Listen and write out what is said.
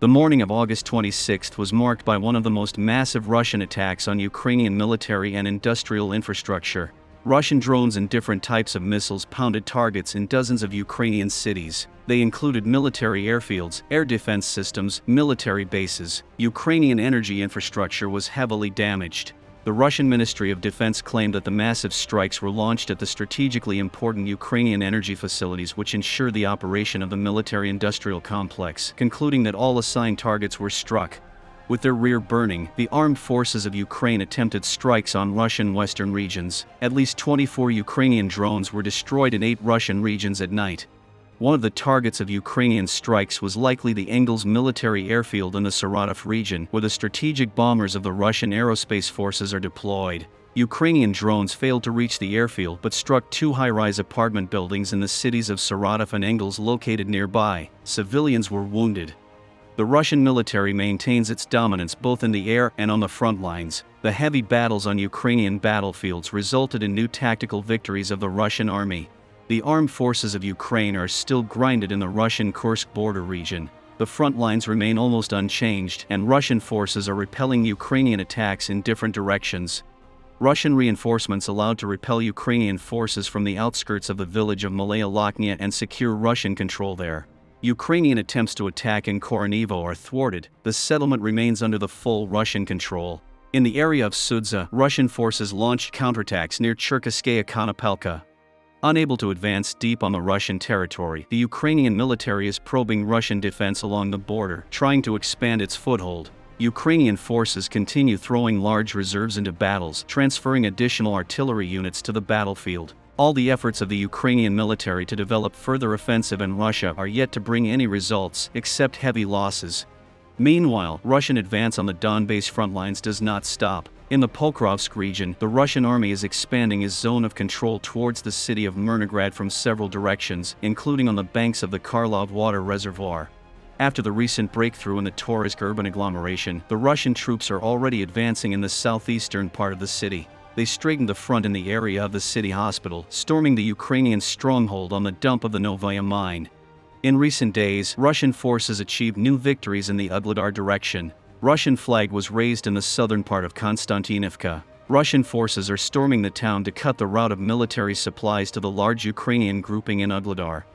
The morning of August 26 was marked by one of the most massive Russian attacks on Ukrainian military and industrial infrastructure. Russian drones and different types of missiles pounded targets in dozens of Ukrainian cities. They included military airfields, air defense systems, military bases. Ukrainian energy infrastructure was heavily damaged. The Russian Ministry of Defense claimed that the massive strikes were launched at the strategically important Ukrainian energy facilities which ensure the operation of the military-industrial complex, concluding that all assigned targets were struck. With their rear burning, the armed forces of Ukraine attempted strikes on Russian western regions. At least 24 Ukrainian drones were destroyed in 8 Russian regions at night. One of the targets of Ukrainian strikes was likely the Engels military airfield in the Saratov region, where the strategic bombers of the Russian aerospace forces are deployed. Ukrainian drones failed to reach the airfield but struck 2 high-rise apartment buildings in the cities of Saratov and Engels located nearby. Civilians were wounded. The Russian military maintains its dominance both in the air and on the front lines. The heavy battles on Ukrainian battlefields resulted in new tactical victories of the Russian army. The armed forces of Ukraine are still grinded in the Russian Kursk border region. The front lines remain almost unchanged, and Russian forces are repelling Ukrainian attacks in different directions. Russian reinforcements allowed to repel Ukrainian forces from the outskirts of the village of Malaya Lokhnya and secure Russian control there. Ukrainian attempts to attack in Koronivo are thwarted. The settlement remains under the full Russian control. In the area of Sudza, Russian forces launched counterattacks near Cherkasskaya Konopelka. Unable to advance deep on the Russian territory, the Ukrainian military is probing Russian defense along the border, trying to expand its foothold. Ukrainian forces continue throwing large reserves into battles, transferring additional artillery units to the battlefield. All the efforts of the Ukrainian military to develop further offensive in Russia are yet to bring any results, except heavy losses. Meanwhile, Russian advance on the Donbass front lines does not stop. In the Pokrovsk region, the Russian army is expanding its zone of control towards the city of Mirnograd from several directions, including on the banks of the Karlov water reservoir. After the recent breakthrough in the Torizhk urban agglomeration, the Russian troops are already advancing in the southeastern part of the city. They straightened the front in the area of the city hospital, storming the Ukrainian stronghold on the dump of the Novaya mine. In recent days, Russian forces achieved new victories in the Ugledar direction. Russian flag was raised in the southern part of Konstantinivka. Russian forces are storming the town to cut the route of military supplies to the large Ukrainian grouping in Ugledar.